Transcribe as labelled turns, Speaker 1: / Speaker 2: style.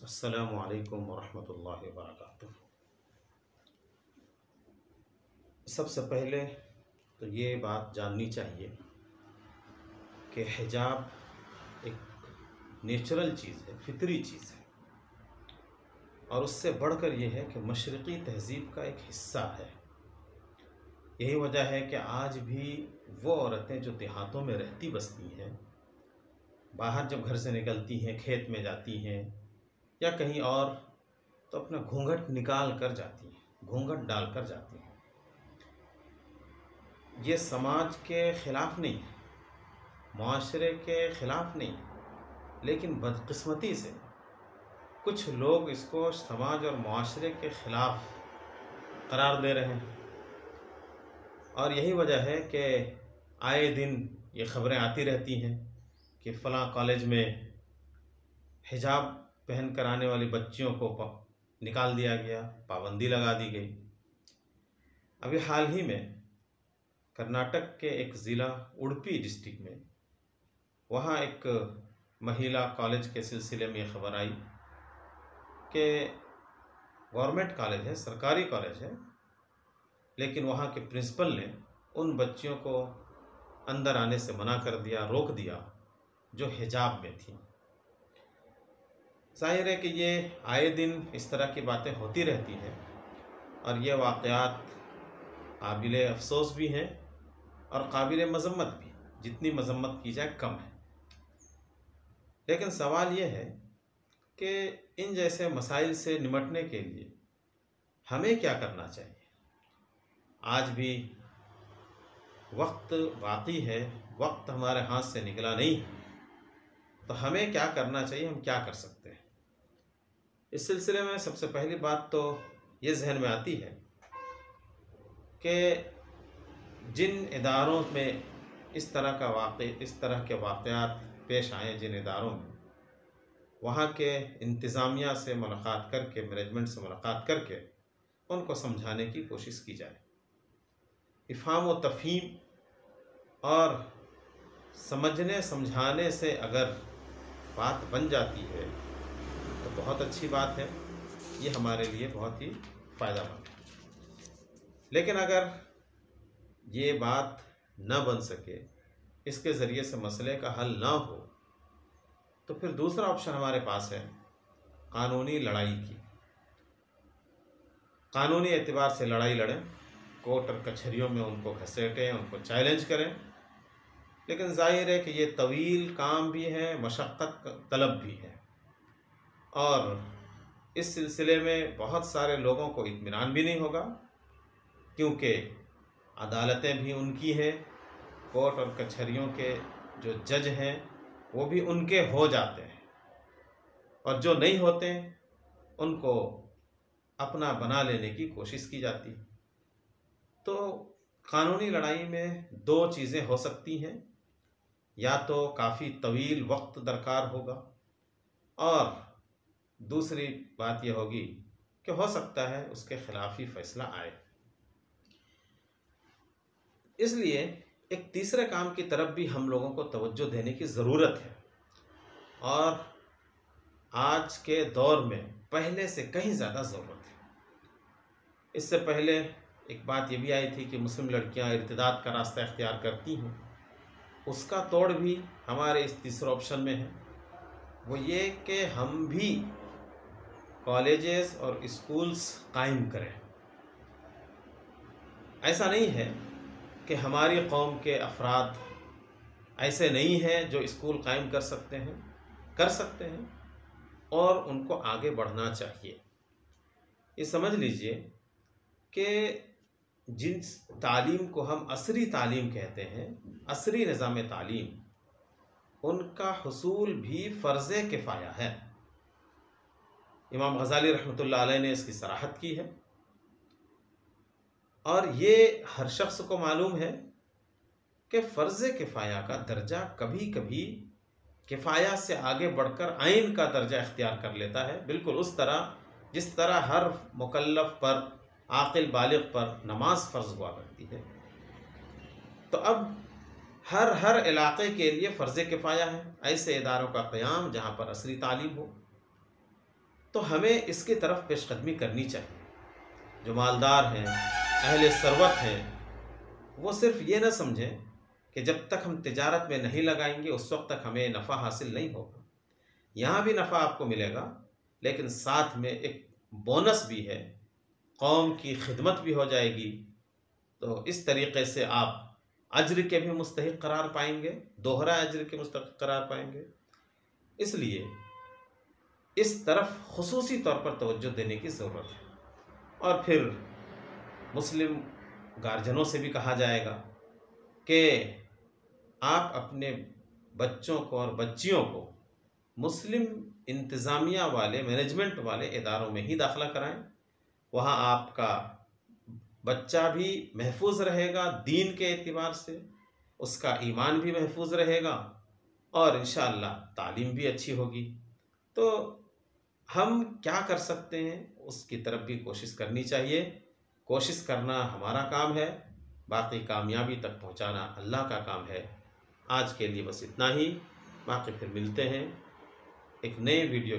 Speaker 1: السلام علیکم ورحمۃ اللہ وبرکاتہ۔ سب سے پہلے تو یہ بات جاننی چاہیے کہ حجاب ایک نیچرل چیز ہے، فطری چیز ہے، اور اس سے بڑھ کر یہ ہے کہ مشرقی تہذیب کا ایک حصہ ہے۔ یہی وجہ ہے کہ آج بھی وہ عورتیں جو دیہاتوں میں رہتی بستی ہیں، باہر جب گھر سے نکلتی ہیں، کھیت میں جاتی ہیں یا کہیں اور، تو اپنا گھونگھٹ نکال کر جاتی ہیں، گھونگھٹ ڈال کر جاتی ہیں۔ یہ سماج کے خلاف نہیں ہے، معاشرے کے خلاف نہیں ہے، لیکن بدقسمتی سے کچھ لوگ اس کو سماج اور معاشرے کے خلاف قرار دے رہے ہیں، اور یہی وجہ ہے کہ آئے دن یہ خبریں آتی رہتی ہیں کہ فلاں کالج میں حجاب پہن کر آنے والی بچیوں کو نکال دیا گیا، پابندی لگا دی گئی۔ ابھی حال ہی میں کرناٹک کے ایک ضلع اڑپی ڈسٹرکٹ میں، وہاں ایک مہیلا کالج کے سلسلے میں یہ خبر آئی کہ گورنمنٹ کالج ہے، سرکاری کالج ہے، لیکن وہاں کے پرنسپل نے ان بچیوں کو اندر آنے سے منع کر دیا، روک دیا جو حجاب میں تھیں۔ ظاہر ہے کہ یہ آئے دن اس طرح کی باتیں ہوتی رہتی ہیں، اور یہ واقعات قابل افسوس بھی ہیں اور قابل مذمت بھی، جتنی مذمت کی جائے کم ہے۔ لیکن سوال یہ ہے کہ ان جیسے مسائل سے نمٹنے کے لیے ہمیں کیا کرنا چاہیے؟ آج بھی وقت باقی ہے، وقت ہمارے ہاتھ سے نکلا نہیں ہے، تو ہمیں کیا کرنا چاہیے، ہم کیا کر سکتے ہیں؟ اس سلسلے میں سب سے پہلی بات تو یہ ذہن میں آتی ہے کہ جن اداروں میں اس طرح کے واقعات پیش آئیں، جن اداروں میں، وہاں کے انتظامیہ سے ملاقات کر کے، مینجمنٹ سے ملاقات کر کے ان کو سمجھانے کی کوشش کی جائے۔ افہام و تفہیم اور سمجھنے سمجھانے سے اگر بات بن جاتی ہے تو بہت اچھی بات ہے، یہ ہمارے لیے بہت ہی فائدہ مند ہے۔ لیکن اگر یہ بات نہ بن سکے، اس کے ذریعے سے مسئلے کا حل نہ ہو، تو پھر دوسرا آپشن ہمارے پاس ہے قانونی لڑائی کی۔ قانونی اعتبار سے لڑائی لڑیں، کورٹ اور کچہریوں میں ان کو گھسیٹیں، ان کو چیلنج کریں، لیکن ظاہر ہے کہ یہ طویل کام بھی ہے، مشقت طلب بھی ہے، اور اس سلسلے میں بہت سارے لوگوں کو اطمینان بھی نہیں ہوگا، کیونکہ عدالتیں بھی ان کی ہیں، کورٹ اور کچہریوں کے جو جج ہیں وہ بھی ان کے ہو جاتے ہیں، اور جو نہیں ہوتے ان کو اپنا بنا لینے کی کوشش کی جاتی ہے۔ تو قانونی لڑائی میں دو چیزیں ہو سکتی ہیں، یا تو کافی طویل وقت درکار ہوگا، اور دوسری بات یہ ہوگی کہ ہو سکتا ہے اس کے خلاف ہی فیصلہ آئے۔ اس لیے ایک تیسرے کام کی طرف بھی ہم لوگوں کو توجہ دینے کی ضرورت ہے، اور آج کے دور میں پہلے سے کہیں زیادہ ضرورت ہے۔ اس سے پہلے ایک بات یہ بھی آئی تھی کہ مسلم لڑکیاں ارتداد کا راستہ اختیار کرتی ہیں، اس کا توڑ بھی ہمارے اس تیسرے آپشن میں ہے، وہ یہ کہ ہم بھی کالجز اور اسکولز قائم کریں۔ ایسا نہیں ہے کہ ہماری قوم کے افراد ایسے نہیں ہیں جو اسکول قائم کر سکتے ہیں، اور ان کو آگے بڑھنا چاہیے۔ یہ سمجھ لیجئے کہ جس تعلیم کو ہم عصری تعلیم کہتے ہیں، عصری نظام تعلیم، ان کا حصول بھی فرض کفایہ ہے۔ امام غزالی رحمۃ اللہ علیہ نے اس کی صراحت کی ہے، اور یہ ہر شخص کو معلوم ہے کہ فرض کفایہ کا درجہ کبھی کبھی کفایہ سے آگے بڑھ کر عین کا درجہ اختیار کر لیتا ہے، بالکل اس طرح جس طرح ہر مکلف پر، عاقل بالغ پر نماز فرض ہوا کرتی ہے۔ تو اب ہر علاقے کے لیے فرض کفایہ ہے ایسے اداروں کا قیام جہاں پر عصری تعلیم ہو۔ تو ہمیں اس کی طرف پیش قدمی کرنی چاہیے۔ جو مالدار ہیں، اہل ثروت ہیں، وہ صرف یہ نہ سمجھیں کہ جب تک ہم تجارت میں نہیں لگائیں گے اس وقت تک ہمیں نفع حاصل نہیں ہوگا۔ یہاں بھی نفع آپ کو ملے گا، لیکن ساتھ میں ایک بونس بھی ہے، قوم کی خدمت بھی ہو جائے گی۔ تو اس طریقے سے آپ اجر کے بھی مستحق قرار پائیں گے، دوہرا اجر کے مستحق قرار پائیں گے۔ اس لیے اس طرف خصوصی طور پر توجہ دینے کی ضرورت ہے۔ اور پھر مسلم گارجنوں سے بھی کہا جائے گا کہ آپ اپنے بچوں کو اور بچیوں کو مسلم انتظامیہ والے، مینجمنٹ والے اداروں میں ہی داخلہ کرائیں۔ وہاں آپ کا بچہ بھی محفوظ رہے گا دین کے اعتبار سے، اس کا ایمان بھی محفوظ رہے گا، اور انشاءاللہ تعلیم بھی اچھی ہوگی۔ تو ہم کیا کر سکتے ہیں اس کی طرف بھی کوشش کرنی چاہیے۔ کوشش کرنا ہمارا کام ہے، باقی کامیابی تک پہنچانا اللہ کا کام ہے۔ آج کے لیے بس اتنا ہی، باقی پھر ملتے ہیں ایک نئے ویڈیو